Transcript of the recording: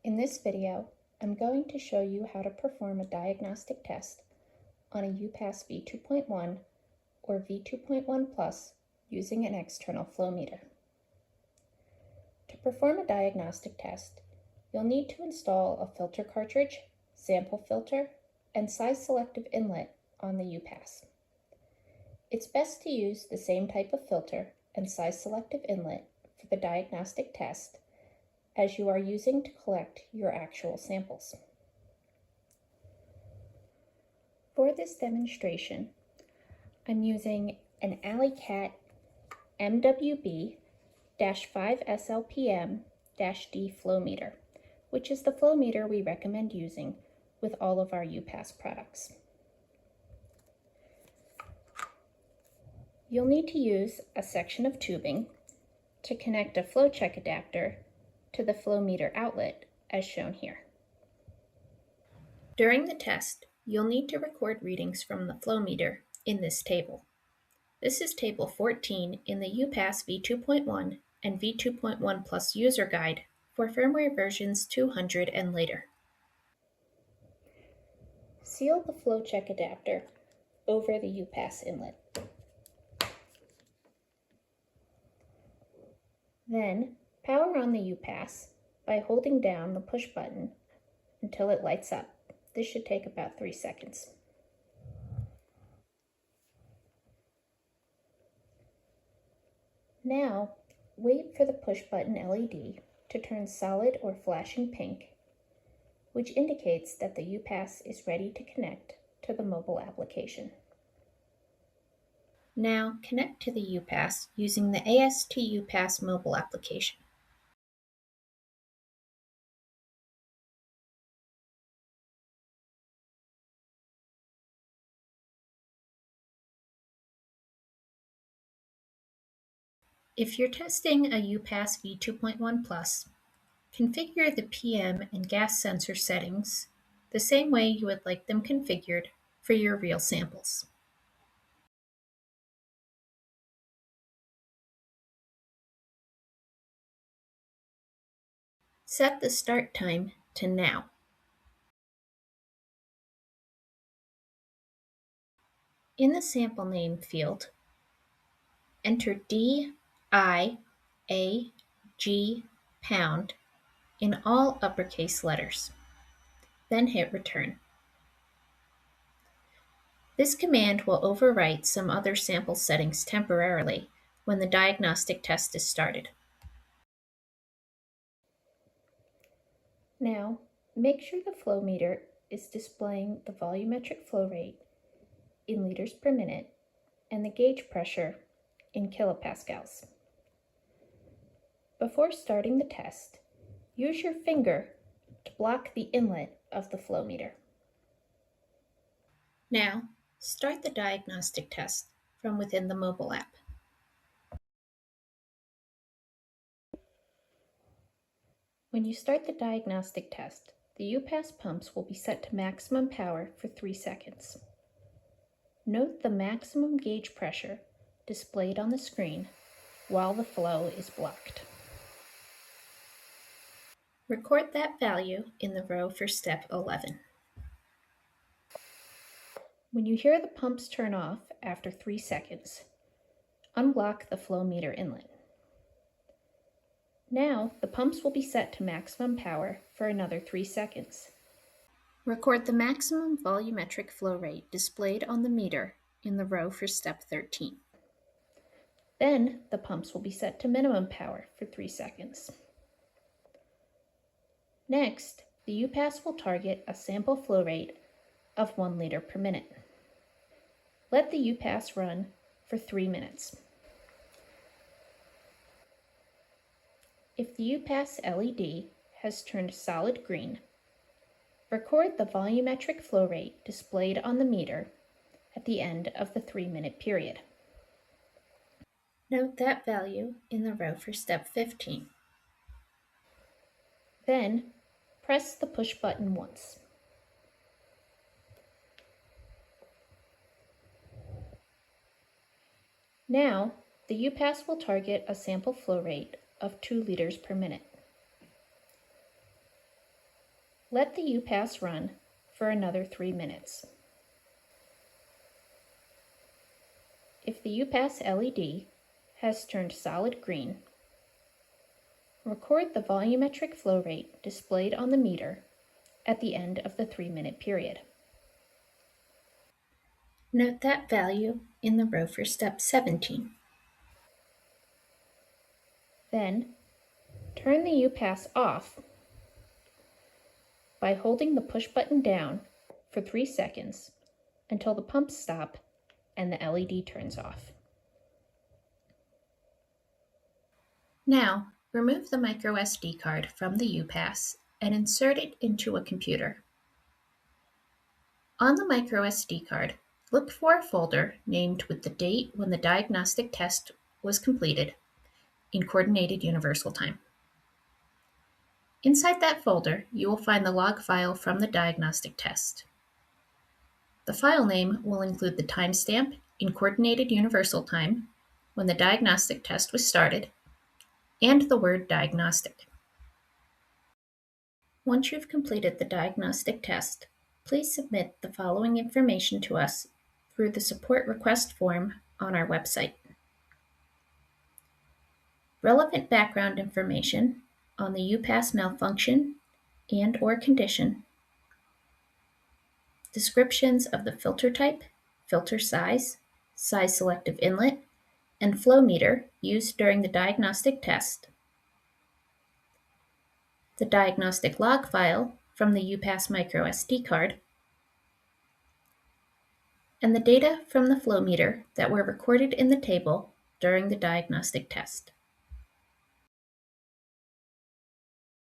In this video, I'm going to show you how to perform a diagnostic test on a UPAS v2.1 or v2.1 Plus using an external flow meter. To perform a diagnostic test, you'll need to install a filter cartridge, sample filter, and size-selective inlet on the UPAS. It's best to use the same type of filter and size-selective inlet for the diagnostic test as you are using to collect your actual samples. For this demonstration, I'm using an AliCat MWB-5SLPM-D flow meter, which is the flow meter we recommend using with all of our UPAS products. You'll need to use a section of tubing to connect a flow check adapter to the flow meter outlet as shown here. During the test, you'll need to record readings from the flow meter in this table. This is table 14 in the UPAS v2.1 and v2.1 Plus user guide for firmware versions 200 and later. Seal the flow check adapter over the UPAS inlet. Then, power on the UPAS by holding down the push button until it lights up. This should take about 3 seconds. Now, wait for the push button LED to turn solid or flashing pink, which indicates that the UPAS is ready to connect to the mobile application. Now, connect to the UPAS using the AST UPAS mobile application. If you're testing a UPAS v2.1 Plus, configure the PM and gas sensor settings the same way you would like them configured for your real samples. Set the start time to now. In the sample name field, enter DIAG pound in all uppercase letters, then hit return. This command will overwrite some other sample settings temporarily when the diagnostic test is started. Now, make sure the flow meter is displaying the volumetric flow rate in liters per minute and the gauge pressure in kilopascals. Before starting the test, use your finger to block the inlet of the flow meter. Now, start the diagnostic test from within the mobile app. When you start the diagnostic test, the UPAS pumps will be set to maximum power for 3 seconds. Note the maximum gauge pressure displayed on the screen while the flow is blocked. Record that value in the row for step 11. When you hear the pumps turn off after 3 seconds, unblock the flow meter inlet. Now, the pumps will be set to maximum power for another 3 seconds. Record the maximum volumetric flow rate displayed on the meter in the row for step 13. Then, the pumps will be set to minimum power for 3 seconds. Next, the UPAS will target a sample flow rate of 1 liter per minute. Let the UPAS run for 3 minutes. If the UPAS LED has turned solid green, record the volumetric flow rate displayed on the meter at the end of the 3-minute period. Note that value in the row for step 15. Then, press the push button once. Now, the UPAS will target a sample flow rate of 2 liters per minute. Let the UPAS run for another 3 minutes. If the UPAS LED has turned solid green, record the volumetric flow rate displayed on the meter at the end of the 3-minute period. Note that value in the row for step 17. Then, turn the UPAS off by holding the push button down for 3 seconds until the pumps stop and the LED turns off. Now, remove the micro SD card from the UPAS and insert it into a computer. On the micro SD card, look for a folder named with the date when the diagnostic test was completed in Coordinated Universal Time. Inside that folder, you will find the log file from the diagnostic test. The file name will include the timestamp in Coordinated Universal Time when the diagnostic test was started and the word diagnostic. Once you've completed the diagnostic test, please submit the following information to us through the support request form on our website. Relevant background information on the UPAS malfunction and/or condition, descriptions of the filter type, filter size, size selective inlet, and flow meter used during the diagnostic test, the diagnostic log file from the UPAS micro SD card, and the data from the flow meter that were recorded in the table during the diagnostic test.